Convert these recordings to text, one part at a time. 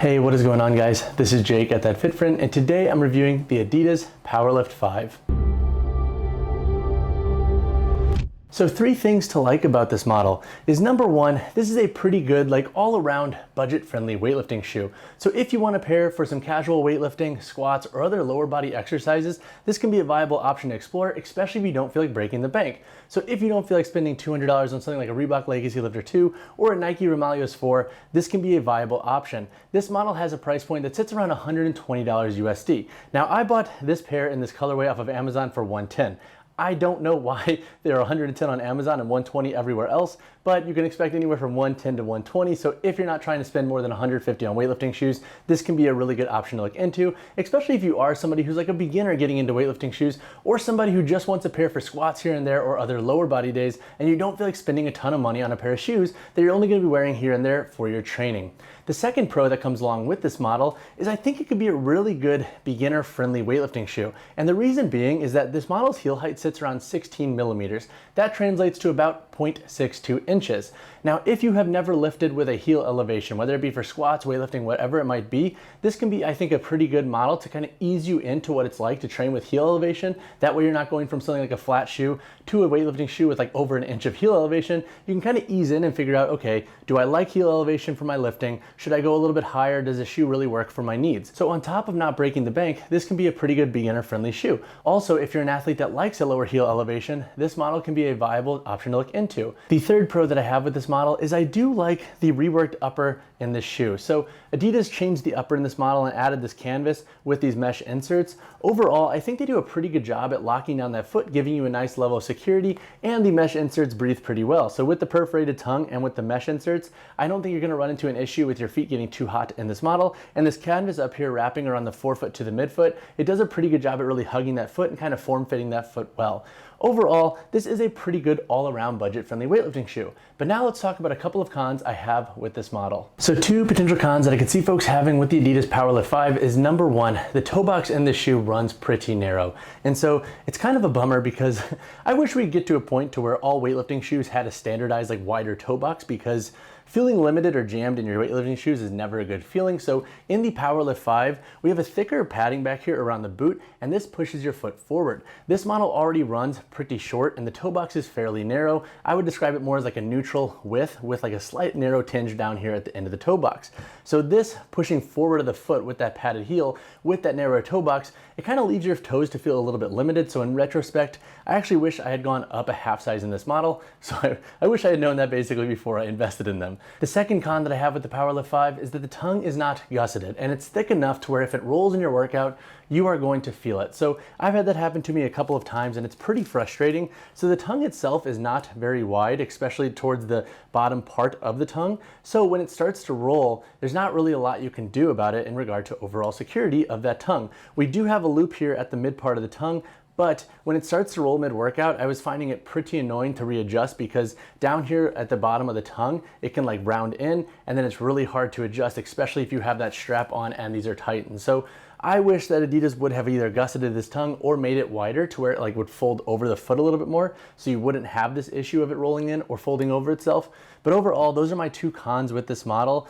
Hey, what is going on, guys? This is Jake at That Fit Friend, and today I'm reviewing the Adidas Powerlift 5. So 3 things to like about this model is number 1, this is a pretty good, like all around budget friendly weightlifting shoe. So if you want a pair for some casual weightlifting, squats, or other lower body exercises, this can be a viable option to explore, especially if you don't feel like breaking the bank. So if you don't feel like spending $200 on something like a Reebok Legacy Lifter 2 or a Nike Romaleos 4, this can be a viable option. This model has a price point that sits around $120 USD. Now I bought this pair in this colorway off of Amazon for $110. I don't know why they're $110 on Amazon and $120 everywhere else, but you can expect anywhere from $110 to $120. So if you're not trying to spend more than $150 on weightlifting shoes, this can be a really good option to look into, especially if you are somebody who's like a beginner getting into weightlifting shoes, or somebody who just wants a pair for squats here and there or other lower body days, and you don't feel like spending a ton of money on a pair of shoes that you're only going to be wearing here and there for your training. The second pro that comes along with this model is I think it could be a really good beginner-friendly weightlifting shoe. And the reason being is that this model's heel height sits around 16 millimeters. That translates to about 0.62 inches. Now, if you have never lifted with a heel elevation, whether it be for squats, weightlifting, whatever it might be, this can be, I think, a pretty good model to kind of ease you into what it's like to train with heel elevation. That way you're not going from something like a flat shoe to a weightlifting shoe with like over an inch of heel elevation. You can kind of ease in and figure out, okay, do I like heel elevation for my lifting? Should I go a little bit higher? Does the shoe really work for my needs? So on top of not breaking the bank, this can be a pretty good beginner-friendly shoe. Also, if you're an athlete that likes a lower heel elevation, this model can be a viable option to look into. The third pro that I have with this model is I do like the reworked upper in this shoe. So Adidas changed the upper in this model and added this canvas with these mesh inserts. Overall, I think they do a pretty good job at locking down that foot, giving you a nice level of security, and the mesh inserts breathe pretty well. So with the perforated tongue and with the mesh inserts, I don't think you're gonna run into an issue with your feet getting too hot in this model. And this canvas up here wrapping around the forefoot to the midfoot, it does a pretty good job at really hugging that foot and kind of form-fitting that foot well. Overall, this is a pretty good all-around budget-friendly weightlifting shoe. But now let's talk about a couple of cons I have with this model. So 2 potential cons that I could see folks having with the Adidas Powerlift 5 is number 1, the toe box in this shoe runs pretty narrow. And so it's kind of a bummer because I wish we'd get to a point to where all weightlifting shoes had a standardized like wider toe box, because feeling limited or jammed in your weightlifting shoes is never a good feeling. So in the Powerlift 5, we have a thicker padding back here around the boot, and this pushes your foot forward. This model already runs pretty short and the toe box is fairly narrow. I would describe it more as like a neutral width with like a slight narrow tinge down here at the end of the toe box. So this pushing forward of the foot with that padded heel, with that narrow toe box, it kind of leaves your toes to feel a little bit limited. So in retrospect, I actually wish I had gone up a half size in this model. So I wish I had known that basically before I invested in them. The second con that I have with the Powerlift 5 is that the tongue is not gusseted, and it's thick enough to where if it rolls in your workout, you are going to feel it. So I've had that happen to me a couple of times and it's pretty frustrating. So the tongue itself is not very wide, especially towards the bottom part of the tongue. So when it starts to roll, there's not really a lot you can do about it in regard to overall security of that tongue. We do have a loop here at the mid part of the tongue, but when it starts to roll mid-workout, I was finding it pretty annoying to readjust because down here at the bottom of the tongue, it can like round in and then it's really hard to adjust, especially if you have that strap on and these are tight. And so I wish that Adidas would have either gusseted this tongue or made it wider to where it like would fold over the foot a little bit more so you wouldn't have this issue of it rolling in or folding over itself. But overall, those are my 2 cons with this model.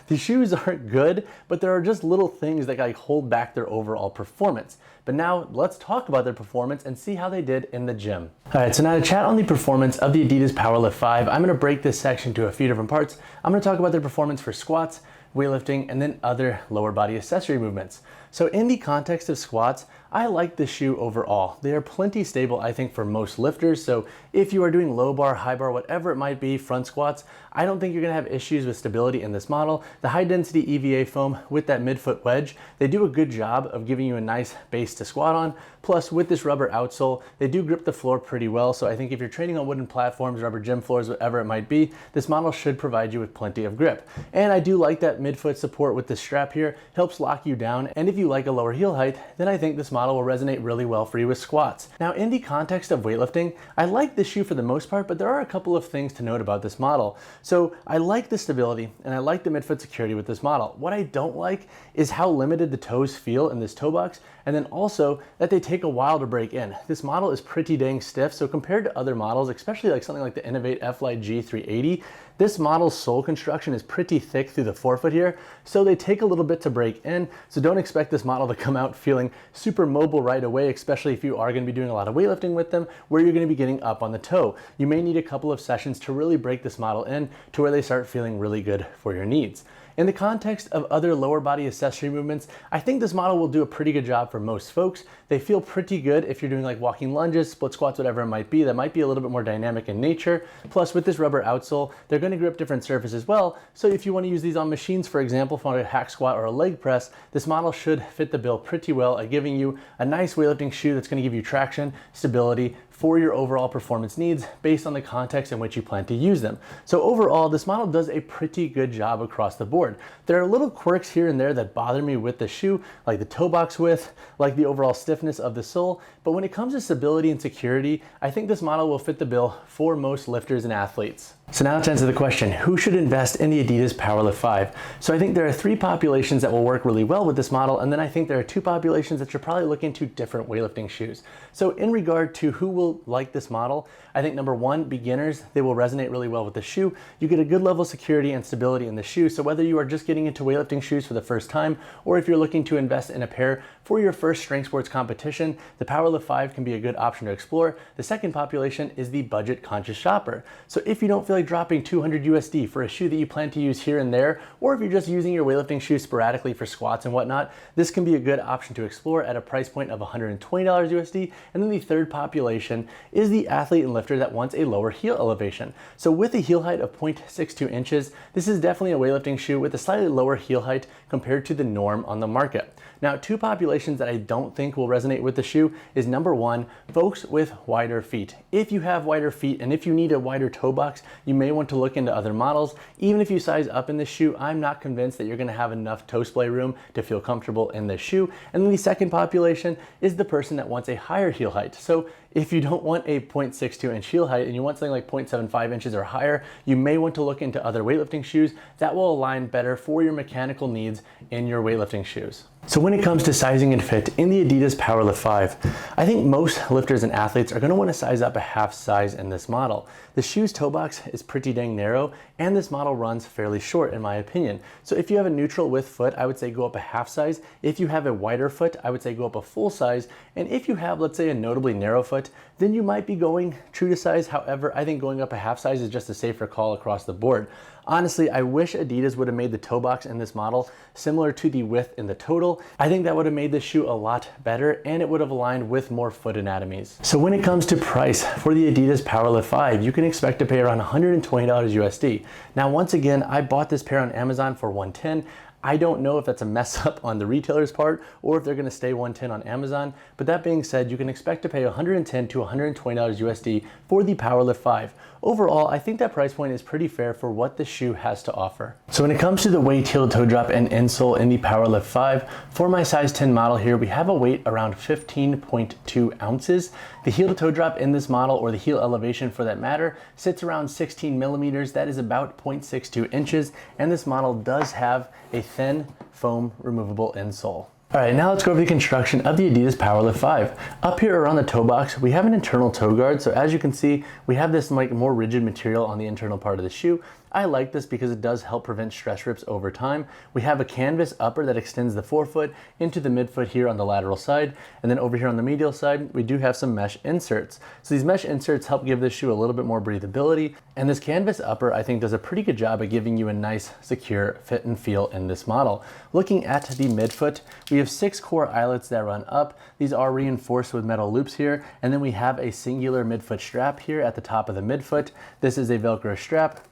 The shoes aren't good, but there are just little things that like hold back their overall performance. But now let's talk about their performance and see how they did in the gym. All right, so now to chat on the performance of the Adidas Powerlift 5, I'm gonna break this section to a few different parts. I'm gonna talk about their performance for squats, weightlifting, and then other lower body accessory movements. So in the context of squats, I like this shoe overall. They are plenty stable, I think, for most lifters. So if you are doing low bar, high bar, whatever it might be, front squats, I don't think you're gonna have issues with stability in this model. The high density EVA foam with that midfoot wedge, they do a good job of giving you a nice base to squat on. Plus with this rubber outsole, they do grip the floor pretty well. So I think if you're training on wooden platforms, rubber gym floors, whatever it might be, this model should provide you with plenty of grip. And I do like that midfoot support with this strap here, helps lock you down. And if you like a lower heel height, then I think this model will resonate really well for you with squats. Now in the context of weightlifting, I like this shoe for the most part, but there are a couple of things to note about this model. So I like the stability and I like the midfoot security with this model. What I don't like is how limited the toes feel in this toe box, and then also that they take a while to break in. This model is pretty dang stiff, so compared to other models, especially like something like the Innovate F-Lite G380, This model's sole construction is pretty thick through the forefoot here, so they take a little bit to break in, so don't expect this model to come out feeling super mobile right away, especially if you are going to be doing a lot of weightlifting with them, where you're going to be getting up on the toe. You may need a couple of sessions to really break this model in to where they start feeling really good for your needs. In the context of other lower body accessory movements, I think this model will do a pretty good job for most folks. They feel pretty good if you're doing like walking lunges, split squats, whatever it might be. That might be a little bit more dynamic in nature. Plus with this rubber outsole, they're going to grip different surfaces as well. So if you want to use these on machines, for example, for a hack squat or a leg press, this model should fit the bill pretty well at giving you a nice weightlifting shoe that's going to give you traction, stability, for your overall performance needs based on the context in which you plan to use them. So overall, this model does a pretty good job across the board. There are little quirks here and there that bother me with the shoe, like the toe box width, like the overall stiffness of the sole, but when it comes to stability and security, I think this model will fit the bill for most lifters and athletes. So now let's answer the question, who should invest in the Adidas Powerlift 5? So I think there are 3 populations that will work really well with this model, and then I think there are 2 populations that you're probably looking to different weightlifting shoes. So in regard to who will like this model, I think number 1, beginners, they will resonate really well with the shoe. You get a good level of security and stability in the shoe, so whether you are just getting into weightlifting shoes for the first time, or if you're looking to invest in a pair for your first strength sports competition, the Powerlift 5 can be a good option to explore. The second population is the budget conscious shopper. So if you don't feel like dropping 200 USD for a shoe that you plan to use here and there, or if you're just using your weightlifting shoes sporadically for squats and whatnot, this can be a good option to explore at a price point of $120 USD. And then the third population is the athlete and lifter that wants a lower heel elevation. So with a heel height of 0.62 inches, this is definitely a weightlifting shoe with a slightly lower heel height compared to the norm on the market. Now, 2 populations that I don't think will resonate with the shoe is number 1, folks with wider feet. If you have wider feet and if you need a wider toe box, you may want to look into other models. Even if you size up in this shoe, I'm not convinced that you're going to have enough toe splay room to feel comfortable in this shoe. And then the second population is the person that wants a higher heel height. So if you don't want a 0.62 inch heel height and you want something like 0.75 inches or higher, you may want to look into other weightlifting shoes that will align better for your mechanical needs in your weightlifting shoes. So when it comes to sizing and fit in the Adidas Powerlift 5, I think most lifters and athletes are going to want to size up a half size in this model. The shoe's toe box is pretty dang narrow, and this model runs fairly short in my opinion. So if you have a neutral width foot, I would say go up a half size. If you have a wider foot, I would say go up a full size. And if you have, let's say, a notably narrow foot, then you might be going true to size. However, I think going up a half size is just a safer call across the board. Honestly, I wish Adidas would have made the toe box in this model similar to the width in the total. I think that would have made this shoe a lot better and it would have aligned with more foot anatomies. So when it comes to price for the Adidas Powerlift 5, you can expect to pay around $120 USD. Now, once again, I bought this pair on Amazon for $110. I don't know if that's a mess up on the retailer's part or if they're going to stay $110 on Amazon. But that being said, you can expect to pay $110 to $120 USD for the Powerlift 5. Overall, I think that price point is pretty fair for what the shoe has to offer. So when it comes to the weight, heel to toe drop, and insole in the Powerlift 5, for my size 10 model here, we have a weight around 15.2 ounces. The heel to toe drop in this model, or the heel elevation for that matter, sits around 16 millimeters. That is about 0.62 inches. And this model does have a thin foam removable insole. All right, now let's go over the construction of the Adidas Powerlift 5. Up here around the toe box, we have an internal toe guard. So as you can see, we have this like more rigid material on the internal part of the shoe. I like this because it does help prevent stress rips over time. We have a canvas upper that extends the forefoot into the midfoot here on the lateral side. And then over here on the medial side, we do have some mesh inserts. So these mesh inserts help give this shoe a little bit more breathability. And this canvas upper, I think, does a pretty good job at giving you a nice, secure fit and feel in this model. Looking at the midfoot, we have 6 core eyelets that run up. These are reinforced with metal loops here. And then we have a singular midfoot strap here at the top of the midfoot. This is a Velcro strap.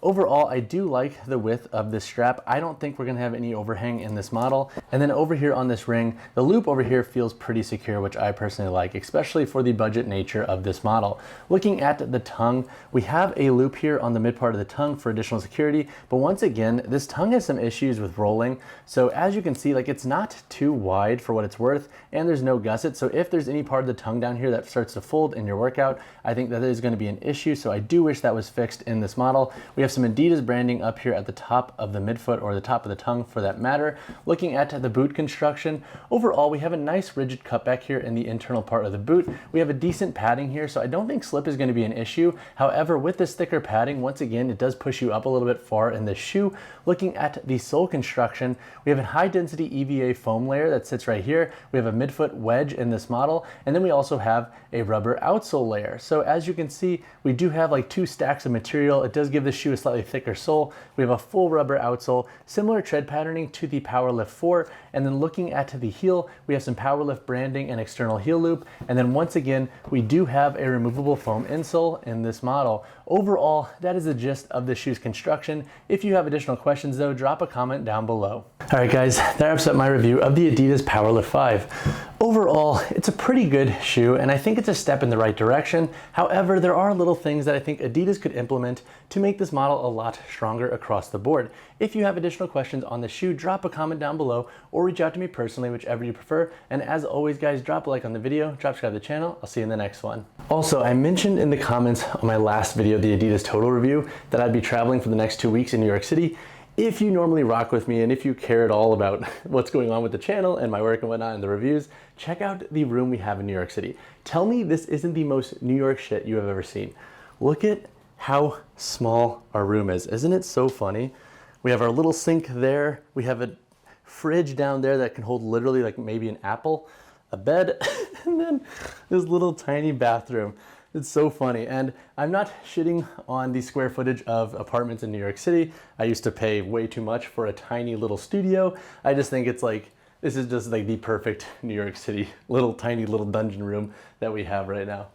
Overall, I do like the width of this strap. I don't think we're gonna have any overhang in this model. And then over here on this ring, the loop over here feels pretty secure, which I personally like, especially for the budget nature of this model. Looking at the tongue, we have a loop here on the mid part of the tongue for additional security. But once again, this tongue has some issues with rolling. So as you can see, like it's not too wide for what it's worth, and there's no gusset. So if there's any part of the tongue down here that starts to fold in your workout, I think that is gonna be an issue. So I do wish that was fixed in this model. We have some Adidas branding up here at the top of the midfoot, or the top of the tongue for that matter. Looking at the boot construction, overall we have a nice rigid cutback here in the internal part of the boot. We have a decent padding here, so I don't think slip is going to be an issue. However, with this thicker padding, once again, it does push you up a little bit far in the shoe. Looking at the sole construction, we have a high density EVA foam layer that sits right here. We have a midfoot wedge in this model, and then we also have a rubber outsole layer. So as you can see, we do have like two stacks of material. It does give the shoe a slightly thicker sole. We have a full rubber outsole, similar tread patterning to the Powerlift 4. And then looking at the heel, we have some Powerlift branding and external heel loop. And then once again, we do have a removable foam insole in this model. Overall, that is the gist of the shoe's construction. If you have additional questions though, drop a comment down below. All right guys, that wraps up my review of the Adidas Powerlift 5. Overall, it's a pretty good shoe, and I think it's a step in the right direction. However, there are little things that I think Adidas could implement to make this model a lot stronger across the board. If you have additional questions on the shoe, drop a comment down below or reach out to me personally, whichever you prefer. And as always guys, drop a like on the video, drop subscribe to the channel. I'll see you in the next one. Also, I mentioned in the comments on my last video, the Adidas Total review, that I'd be traveling for the next 2 weeks in New York City. If you normally rock with me and if you care at all about what's going on with the channel and my work and whatnot and the reviews, check out the room we have in New York City. Tell me this isn't the most New York shit you have ever seen. Look at how small our room is. Isn't it so funny? We have our little sink there. We have a fridge down there that can hold literally like maybe an apple, a bed, and then this little tiny bathroom. It's so funny, and I'm not shitting on the square footage of apartments in New York City. I used to pay way too much for a tiny little studio. I just think it's like, this is just like the perfect New York City little tiny little dungeon room that we have right now.